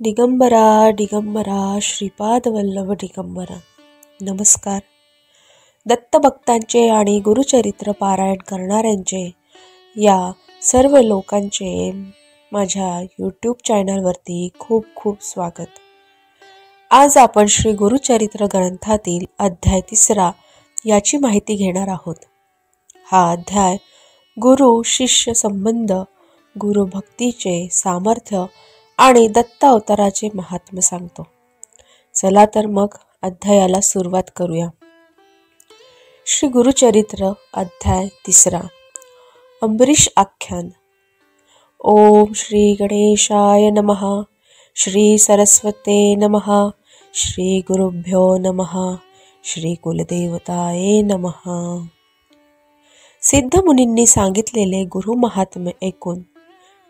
दिगंबरा दिगंबरा श्रीपाद वल्लभ दिगंबरा. नमस्कार. दत्तभक्तांचे आणि गुरुचरित्र पारायण करणाऱ्यांचे या सर्व लोकांचे माझ्या यूट्यूब चॅनलवरती खूप खूप स्वागत. आज आपण श्री गुरुचरित्र ग्रंथातील अध्याय 3 याची माहिती घेणार आहोत. हा अध्याय गुरु शिष्य संबंध, गुरुभक्तीचे सामर्थ्य आणि दत्त अवताराचे महात्म्य सांगतो. चला तर मग अध्यायाला सुरुवात करूया. श्री गुरुचरित्र अध्याय 3. अंबरीश आख्यान. ओम श्री गणेशाय नमः. श्री सरस्वते नमः. श्री गुरुभ्यो नमः. श्री कुलदेवताये नमः. सिद्ध मुनींनी सांगितलेले गुरु महात्म्य ऐकून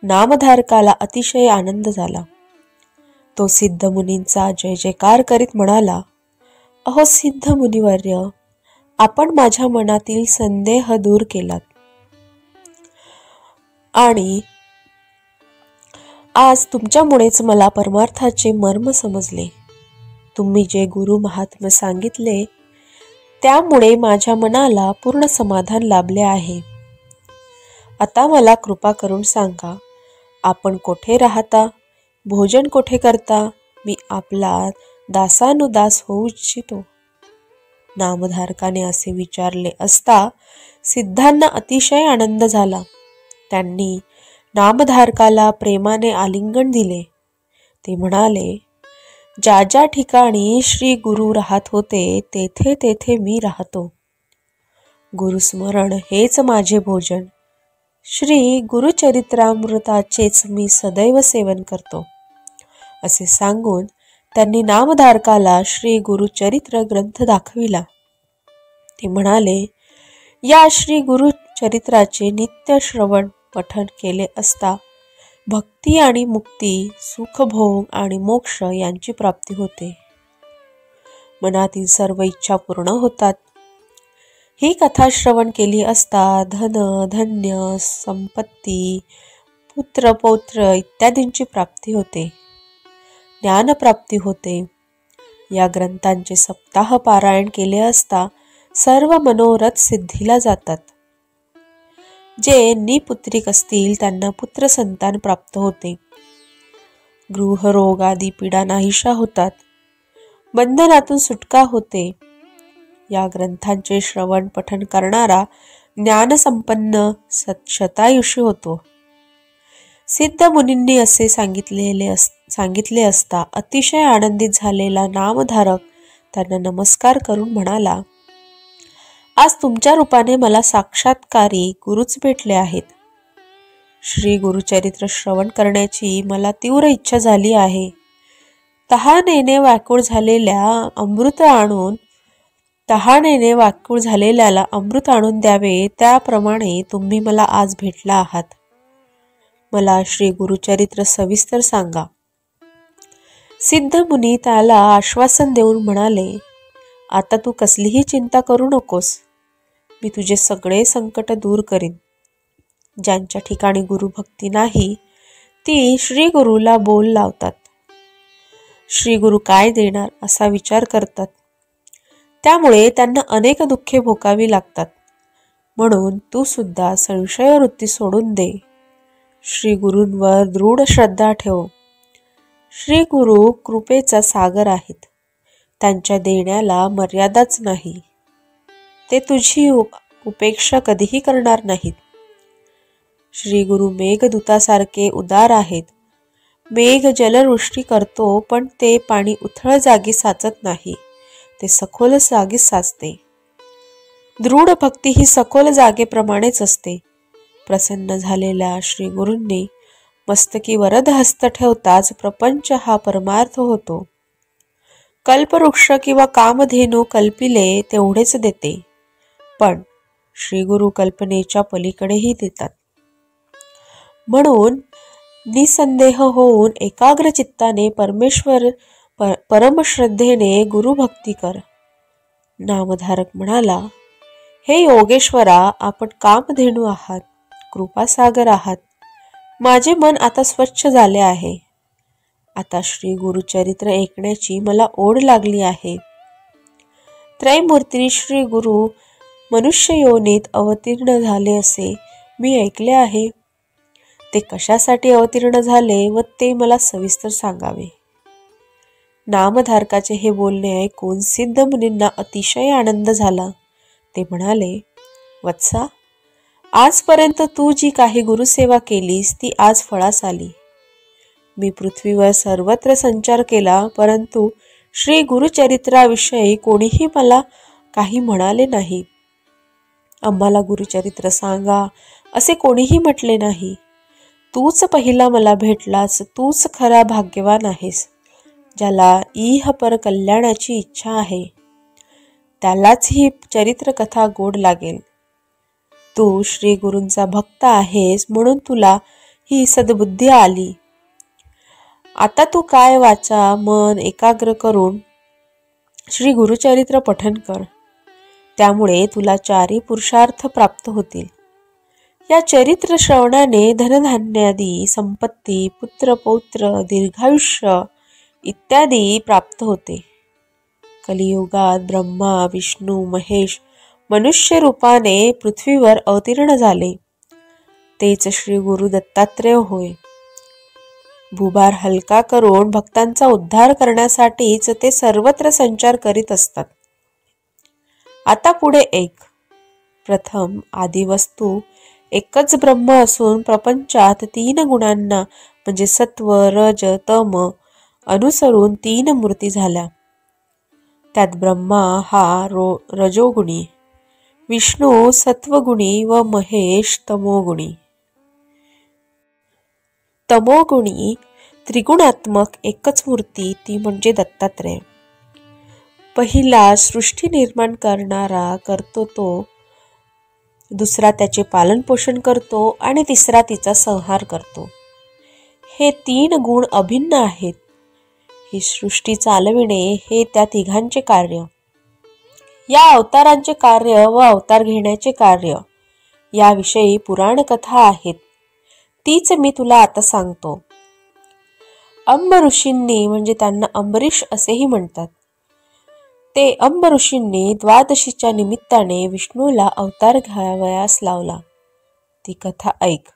नामधारकाला अतिशय आनंद झाला. तो सिद्ध मुनींचा जय जयकार करीत म्हणाला, अहो सिद्ध मुनिवर्य, आपण माझ्या मनातील संदेह दूर केलात आणि आज तुमच्यामुळेच मला परमार्थाचे मर्म समजले. तुम्ही जे गुरु महात्म्य सांगितले त्यामुळे माझ्या मनाला पूर्ण समाधान लाभले आहे. आता मला कृपा करून सांगा, आपण कोठे राहता, भोजन कोठे करता, मी आपला दासानुदास होऊ इच्छितो. नामधारकाने असे विचारले असता सिद्धांना अतिशय आनंद झाला. त्यांनी नामधारकाला प्रेमाने आलिंगन दिले. ते म्हणाले, ज्या ज्या ठिकाणी श्री गुरु राहत होते तेथे तेथे मी राहतो. गुरुस्मरण हेच माझे भोजन. श्री गुरुचरित्रामृताचेच मी सदैव सेवन करतो. असे सांगून त्यांनी नामधारकाला श्री गुरुचरित्र ग्रंथ दाखविला. ते म्हणाले, या श्री गुरुचरित्राचे नित्य श्रवण पठण केले असता भक्ती आणि मुक्ती, सुखभोग आणि मोक्ष यांची प्राप्ती होते. मनातील सर्व इच्छा पूर्ण होतात. ही कथा श्रवण केली असता धन, धन्य, संपत्ती, पुत्र, पौत्र इत्यादींची प्राप्ती होते. ज्ञानप्राप्ती होते. या ग्रंथांचे सप्ताह पारायण केले असता सर्व मनोरथ सिद्धीला जातात. जे निपुत्रिक असतील त्यांना पुत्र संतान प्राप्त होते. गृहरोग आदी पीडा नाहीशा होतात. बंधनातून सुटका होते. या ग्रंथांचे श्रवण पठण करणारा ज्ञानसंपन्न शतायुषी होतो. सिद्ध मुनींनी असे सांगितले असता अतिशय आनंदित झालेला नामधारक त्यांना नमस्कार करून म्हणाला, आज तुमच्या रूपाने मला साक्षात्कारी गुरुच भेटले आहेत. श्री गुरुचरित्र श्रवण करण्याची मला तीव्र इच्छा झाली आहे. तहानेने व्याकुळ झालेल्याला अमृत आणून द्यावे, त्याप्रमाणे तुम्ही मला आज भेटला आहात. मला श्री गुरुचरित्र सविस्तर सांगा. सिद्ध मुनी त्याला आश्वासन देऊन म्हणाले, आता तू कसलीही चिंता करू नकोस. मी तुझे सगळे संकट दूर करीन. ज्यांच्या ठिकाणी गुरुभक्ती नाही ती श्री गुरुला बोल लावतात. श्री गुरु काय देणार असा विचार करतात. त्यामुळे त्यांना अनेक दुःखे भोगावी लागतात. म्हणून तू सुद्धा संशयवृत्ती सोडून दे. श्री गुरूंवर दृढ श्रद्धा ठेव. श्री गुरु कृपेचा सागर आहेत. त्यांच्या देण्याला मर्यादाच नाही. ते तुझी उपेक्षा कधीही करणार नाहीत. श्री गुरु मेघदूतासारखे उदार आहेत. मेघ जलवृष्टी करतो, पण ते पाणी उथळ जागी साचत नाही. ते सखोल जागीच साचते. दृढ भक्ती ही सखोल जागेप्रमाणेच असते. प्रसन्न झालेल्या श्री गुरूंनी मस्तकी वरद हस्त ठेवताच प्रपंच हा परमार्थ होतो. कल्पवृक्ष किंवा कामधेनू कल्पिले तेवढेच देते, पण श्री गुरु कल्पनेच्या पलीकडेही देतात. म्हणून निसंदेह होऊन एकाग्र चित्ताने परमश्रद्धेने गुरुभक्ती कर. नामधारक म्हणाला, हे योगेश्वरा, आपण कामधेनू आहात, कृपासागर आहात. माझे मन आता स्वच्छ झाले आहे. आता श्री गुरुचरित्र ऐकण्याची मला ओढ लागली आहे. त्रैमूर्ती श्री गुरु मनुष्य योनीत अवतीर्ण झाले असे मी ऐकले आहे. ते कशासाठी अवतीर्ण झाले व ते मला सविस्तर सांगावे. नामधारकाचे हे बोलणे ऐकून सिद्ध मुनींना अतिशय आनंद झाला. ते म्हणाले, वत्सा, आजपर्यंत तू जी काही गुरुसेवा केलीस ती आज फळास आली. मी पृथ्वीवर सर्वत्र संचार केला, परंतु श्री गुरुचरित्राविषयी कोणीही मला काही म्हणाले नाही. आम्हाला गुरुचरित्र सांगा असे कोणीही म्हटले नाही. तूच पहिला मला भेटलास. तूच खरा भाग्यवान आहेस. ज्याला इह पर कल्याणाची इच्छा आहे त्यालाच ही चरित्रकथा गोड लागेल. तू श्री गुरूंचा भक्त आहेस म्हणून तुला ही सद्बुद्धी आली. आता तू काय वाचा मन एकाग्र करून श्री गुरुचरित्र पठन कर. त्यामुळे तुला 4 पुरुषार्थ प्राप्त होतील. या चरित्र श्रवणाने धनधान्यादी संपत्ती, पुत्र पौत्र, दीर्घायुष्य इत्यादी प्राप्त होते. कलियुगात ब्रह्मा विष्णू महेश मनुष्य रूपाने पृथ्वीवर अवतीर्ण झाले. तेच श्री गुरु दत्तात्रेय होय. भूभार हलका करून भक्तांचा उद्धार करण्यासाठीच ते सर्वत्र संचार करीत असतात. आता पुढे ऐक. प्रथम आदिवस्तू एकच ब्रह्म असून प्रपंचात 3 गुणांना म्हणजे सत्व रज तम अनुसरून 3 मूर्ती झाल्या. त्यात ब्रह्मा हा रजोगुणी, विष्णू सत्वगुणी व महेश तमोगुणी. तमोगुणी त्रिगुणात्मक एकच मूर्ती ती म्हणजे दत्तात्रेय. पहिला सृष्टी निर्माण करणारा करतो तो, दुसरा त्याचे पालन पोषण करतो आणि तिसरा तिचा संहार करतो. हे 3 गुण अभिन्न आहेत. ही सृष्टी चालविणे हे त्या तिघांचे कार्य. या अवतारांचे कार्य व अवतार घेण्याचे कार्य याविषयी पुराण कथा आहेत. तीच मी तुला आता सांगतो. अंब ऋषींनी म्हणजे त्यांना अंबरीश असेही म्हणतात. ते अंब ऋषींनी द्वादशीच्या निमित्ताने विष्णूला अवतार घ्यावयास लावला. ती कथा ऐक.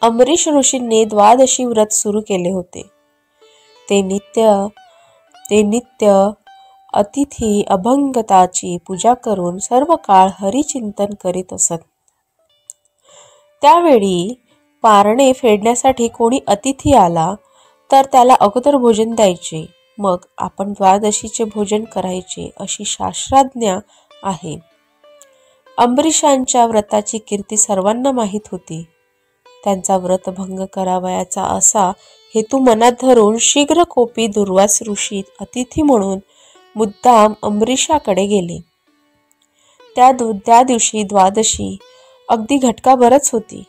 अंबरीश ऋषींनी द्वादशी व्रत सुरू केले होते. ते नित्य अतिथी अभंगताची पूजा करून सर्व काळ हरिचिंतन करीत असत. त्यावेळी पारणे फेडण्यासाठी कोणी अतिथी आला तर त्याला अगोदर भोजन द्यायचे, मग आपण द्वादशीचे भोजन करायचे अशी शास्त्राज्ञा आहे. अंबरीशांच्या व्रताची कीर्ती सर्वांना माहीत होती. त्यांचा व्रतभंग करावयाचा असा हेतू मनात धरून शीघ्रकोपी दुर्वास ऋषी अतिथी म्हणून मुद्दाम अंबरीशाकडे गेले. त्या दिवशी द्वादशी अगदी घटकाभरच होती.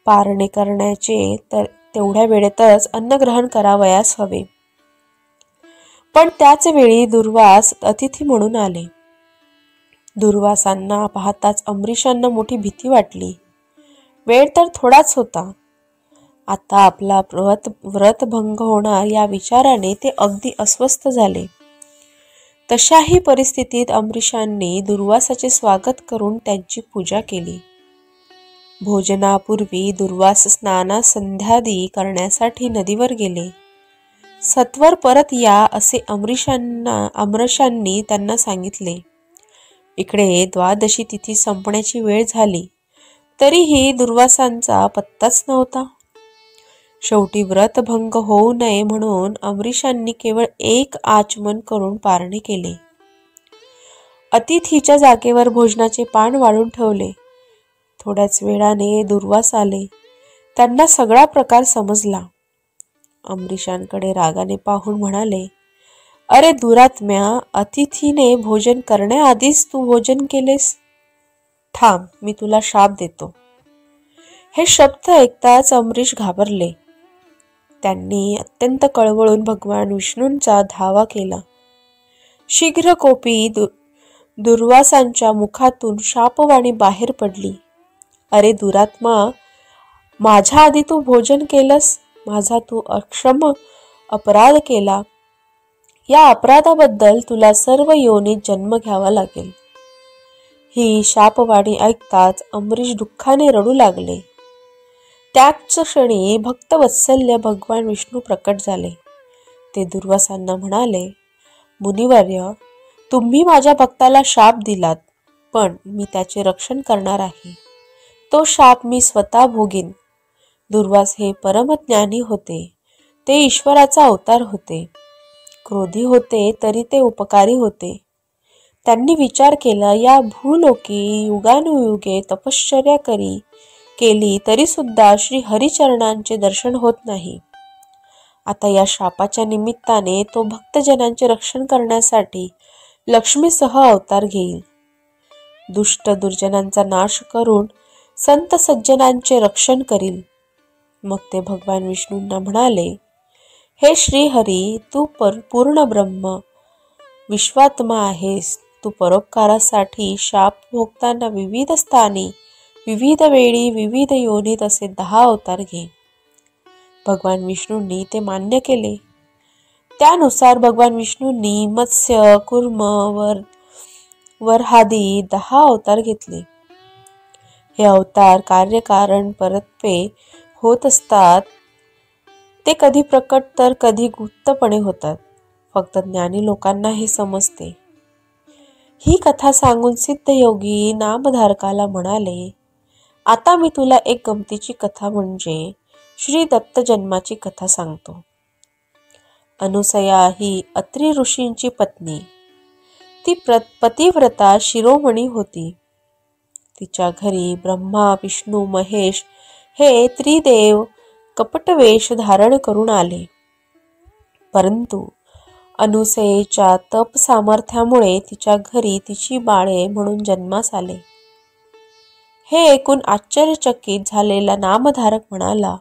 पारणे करण्याचे तर तेवढ्या वेळेतच अन्नग्रहण करावयास हवे. पण त्याच वेळी दुर्वास अतिथी म्हणून आले. दुर्वासांना पाहताच अंबरीशांना मोठी भीती वाटली. वेळ तर थोडाच होता. आता आपला व्रतभंग होणार या विचाराने ते अगदी अस्वस्थ झाले. तशाही परिस्थितीत अंबरीशांनी दुर्वासाचे स्वागत करून त्यांची पूजा केली. भोजनापूर्वी दुर्वास स्नानासंध्यादी करण्यासाठी नदीवर गेले. सत्वर परत या असे अंबरीशांनी त्यांना सांगितले. इकडे द्वादशी तिथी संपण्याची वेळ झाली तरीही दुर्वासांचा पत्ताच नव्हता. शेवटी व्रतभंग होऊ नये म्हणून अंबरीशांनी केवळ 1 आचमन करून पारणे केले. अतिथीच्या जागेवर भोजनाचे पान वाढून ठेवले. थोड्याच वेळाने दुर्वास आले. त्यांना सगळा प्रकार समजला. अंबरीशांकडे रागाने पाहून म्हणाले, अरे दुरात्म्या, अतिथीने भोजन करण्याआधीच तू भोजन केलेस. थांब, मी तुला शाप देतो. हे शब्द ऐकताच अंबरीश घाबरले. त्यांनी अत्यंत कळवळून भगवान विष्णूंचा धावा केला. शीघ्रकोपी दुर्वासांच्या मुखातून शापवाणी बाहेर पडली. अरे दुरात्मा, माझ्या आधी तू भोजन केलंस माझा तू अक्षम अपराध केला. या अपराधाबद्दल तुला सर्व योनीत जन्म घ्यावा लागेल. ही शापवाणी ऐकताच अमरीश दुःखाने रडू लागले. त्याच क्षणी भक्तवत्सल्य भगवान विष्णू प्रकट झाले. ते दुर्वासांना म्हणाले, मुनिवर्य, तुम्ही माझ्या भक्ताला शाप दिलात, पण मी त्याचे रक्षण करणार आहे. तो शाप मी स्वतः भोगीन. दुर्वास हे परमज्ञानी होते. ते ईश्वराचा अवतार होते. क्रोधी होते तरी ते उपकारी होते. त्यांनी विचार केला, या भूलोकी युगानुयुगे तपश्चर्या केली तरी सुद्धा श्री हरिचरणांचे दर्शन होत नाही. आता या शापाच्या निमित्ताने तो भक्तजनांचे रक्षण करण्यासाठी लक्ष्मीसह अवतार घेईल. दुष्ट दुर्जनांचा नाश करून संत सज्जनांचे रक्षण करील. मग ते भगवान विष्णूंना म्हणाले, हे श्रीहरी, तू पूर्ण ब्रह्म विश्वात्मा आहेस. तू परोपकारासाठी शाप भोगताना विविध स्थानी, विविध वेळी, विविध योनीत असे 10 अवतार घे. भगवान विष्णूंनी ते मान्य केले. त्यानुसार भगवान विष्णूंनी मत्स्य, कूर्म, वराहादी 10 अवतार घेतले. हे अवतार कार्यकारण परत्वे होत असतात. ते कधी प्रकट तर कधी गुप्तपणे होतात. फक्त ज्ञानी लोकांना हे समजते. ही कथा सांगून सिद्धयोगी नामधारकाला म्हणाले, आता मी तुला एक गमतीची कथा म्हणजे श्री दत्त जन्माची कथा सांगतो. अनुसया ही अत्री ऋषींची पत्नी. ती पतिव्रता शिरोमणी होती. तिच्या घरी ब्रह्मा, विष्णू, महेश हे त्रिदेव कपटवेश धारण करून आले. परंतु अनुसयेच्या तप सामर्थ्यामुळे तिच्या घरी तिची बाळे म्हणून जन्मास आले. हे ऐकून आश्चर्यचकित झालेला नामधारक म्हणाला,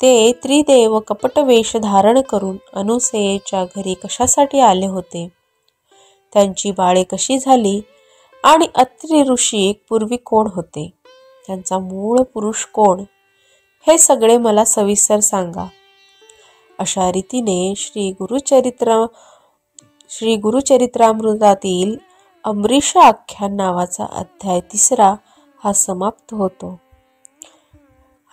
ते त्रिदेव कपटवेश धारण करून अनुसयेच्या घरी कशासाठी आले होते? त्यांची बाळे कशी झाली? आणि अत्री ऋषी पूर्वी कोण होते? त्यांचा मूळ पुरुष कोण? हे सगळे मला सविस्तर सांगा. अशा रीतीने श्री गुरुचरित्रामृतातील अमरीश आख्यान नावाचा अध्याय 3 हा समाप्त होतो.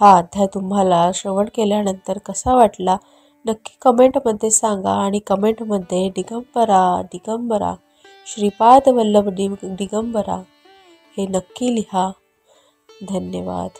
हा अध्याय तुम्हाला श्रवण केल्यानंतर कसा वाटला नक्की कमेंटमध्ये सांगा. आणि कमेंटमध्ये दिगंबरा दिगंबरा श्रीपाद वल्लभ दिगंबरा हे नक्की लिहा. धन्यवाद.